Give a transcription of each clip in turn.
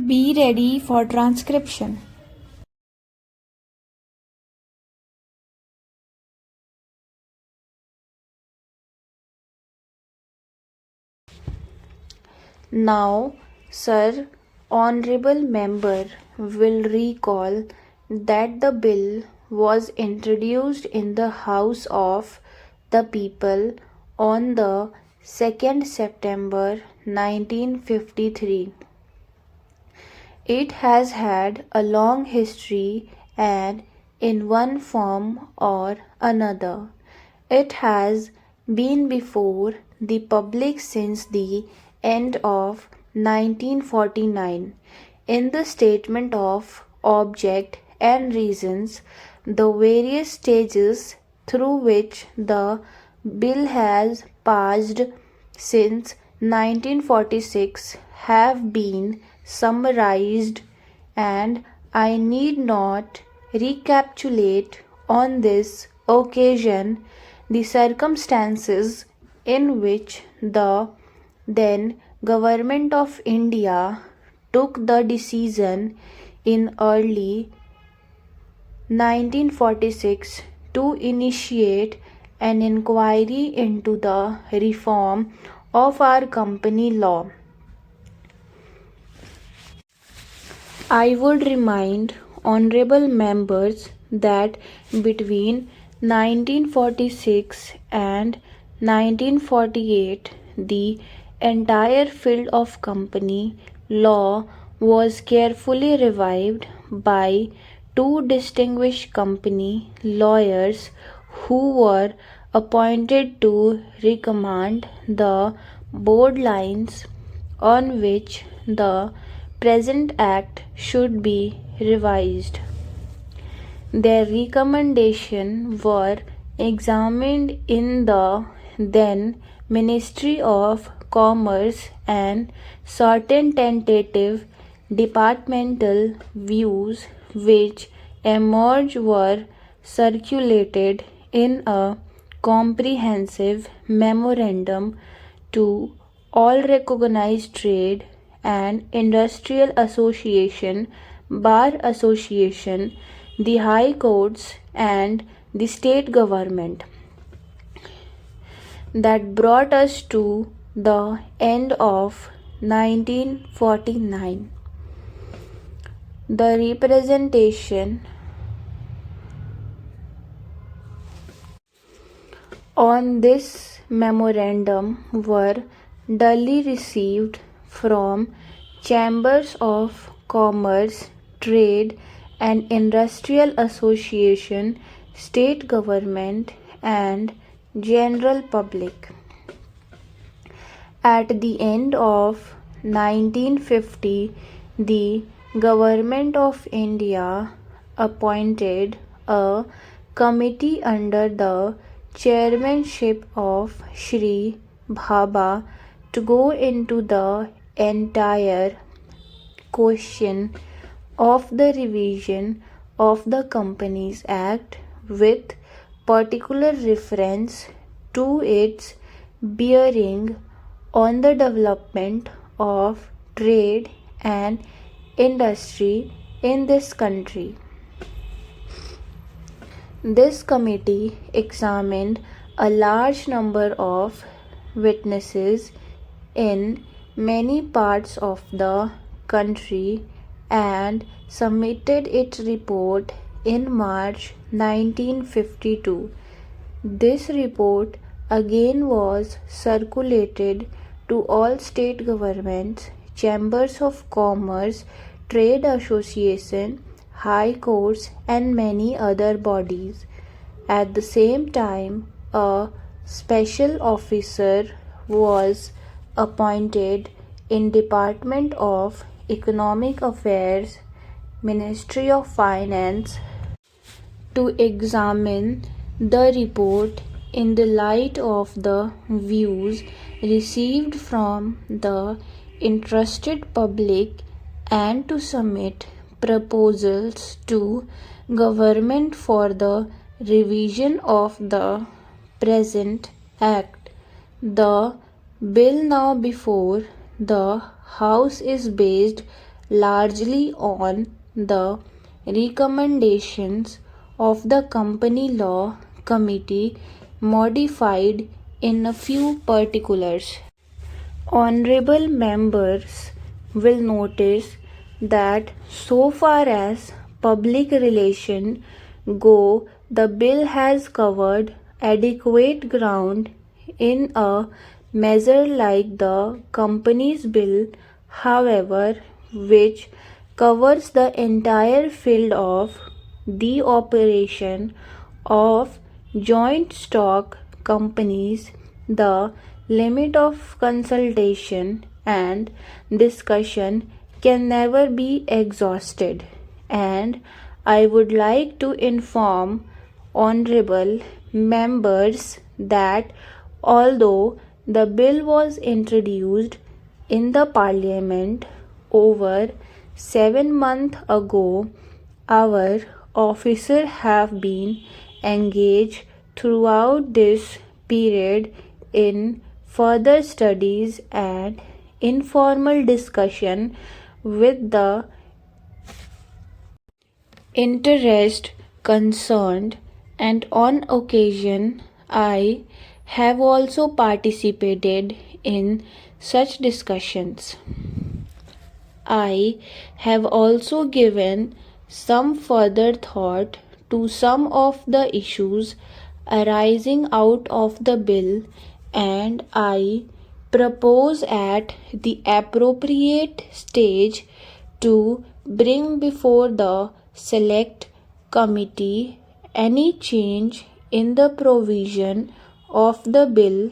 Be ready for transcription. Now, Sir, Honorable Member will recall that the bill was introduced in the House of the People on the 2nd September 1953. It has had a long history and in one form or another, it has been before the public since the end of 1949. In the statement of object and reasons, the various stages through which the bill has passed since 1946 have been summarized, and I need not recapitulate on this occasion the circumstances in which the then Government of India took the decision in early 1946 to initiate an inquiry into the reform of our company law. I would remind honorable members that between 1946 and 1948, the entire field of company law was carefully revived by two distinguished company lawyers who were appointed to recommend the board lines on which the present act should be revised. Their recommendations were examined in the then Ministry of Commerce, and certain tentative departmental views which emerged were circulated in a comprehensive memorandum to all recognized trade and industrial association, bar association, the high courts and the state government. That brought us to the end of 1949. The representation on this memorandum were duly received from chambers of commerce, trade and industrial association, state government and general public. At the end of 1950, the Government of India appointed a committee under the chairmanship of Shri Bhabha to go into the entire question of the revision of the Companies Act with particular reference to its bearing on the development of trade and industry in this country. This committee examined a large number of witnesses in many parts of the country and submitted its report in March 1952. This report again was circulated to all state governments, chambers of commerce, trade association, high courts and many other bodies. At the same time, a special officer was appointed in Department of Economic Affairs, Ministry of Finance, to examine the report in the light of the views received from the interested public and to submit proposals to government for the revision of the present act. The bill now before the House is based largely on the recommendations of the Company Law Committee, modified in a few particulars. Honorable members will notice that so far as public relations go, the bill has covered adequate ground in a measure like the Companies Bill, however, which covers the entire field of the operation of joint stock companies. The limit of consultation and discussion can never be exhausted, and I would like to inform honorable members that although the bill was introduced in the Parliament over 7 months ago, our officers have been engaged throughout this period in further studies and informal discussion with the interest concerned, and on occasion I have also participated in such discussions. I have also given some further thought to some of the issues arising out of the bill, and I propose at the appropriate stage to bring before the Select Committee any change in the provision of the bill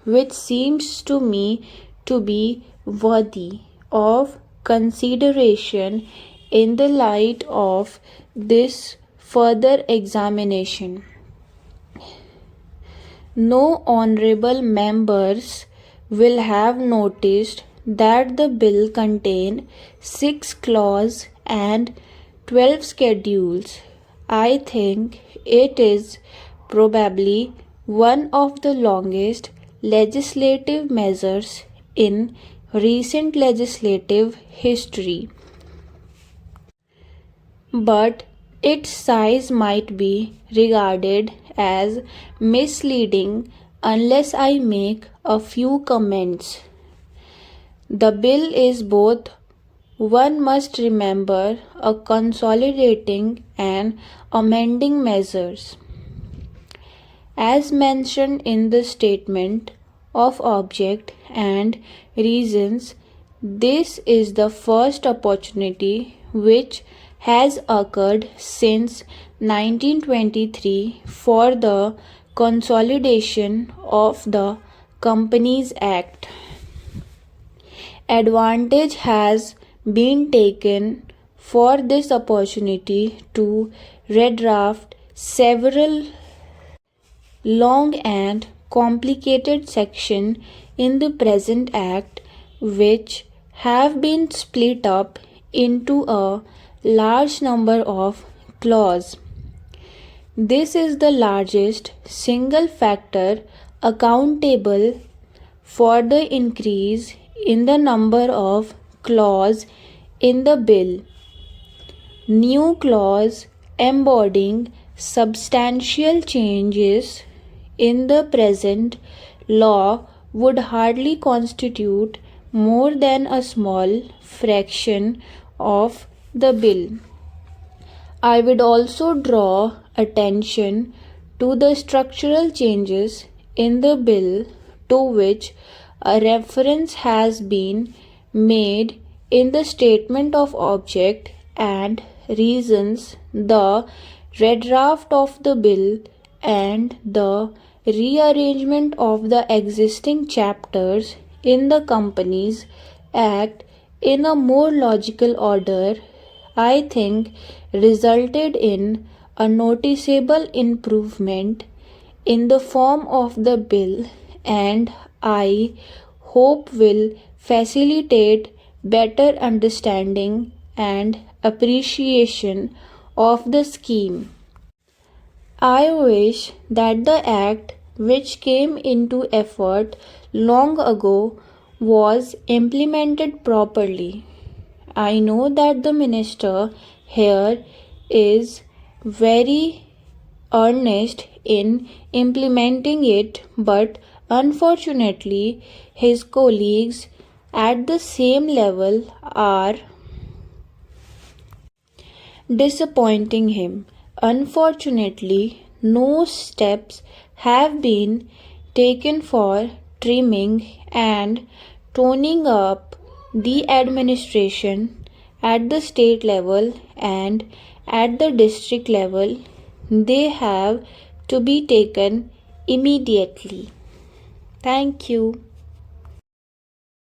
which seems to me to be worthy of consideration in the light of this further examination. No honorable members will have noticed that the bill contains 6 clauses and 12 schedules. I think it is probably one of the longest legislative measures in recent legislative history. But its size might be regarded as misleading unless I make a few comments. The bill is both, one must remember, a consolidating and amending measures. As mentioned in the statement of object and reasons, this is the first opportunity which has occurred since 1923 for the consolidation of the Companies Act. Advantage has been taken for this opportunity to redraft several long and complicated sections in the present Act, which have been split up into a large number of clauses. This is the largest single factor accountable for the increase in the number of clauses in the bill. New clause embodying substantial changes in the present law would hardly constitute more than a small fraction of the bill. I would also draw attention to the structural changes in the bill to which a reference has been made in the statement of object and reasons. The redraft of the bill and the rearrangement of the existing chapters in the Companies Act in a more logical order, I think, resulted in a noticeable improvement in the form of the bill, and I hope will facilitate better understanding and appreciation of the scheme. I wish that the Act, which came into effect long ago, was implemented properly. I know that the minister here is very earnest in implementing it, but unfortunately, his colleagues at the same level are disappointing him. Unfortunately, no steps have been taken for trimming and toning up the administration at the state level and at the district level. They have to be taken immediately. Thank you.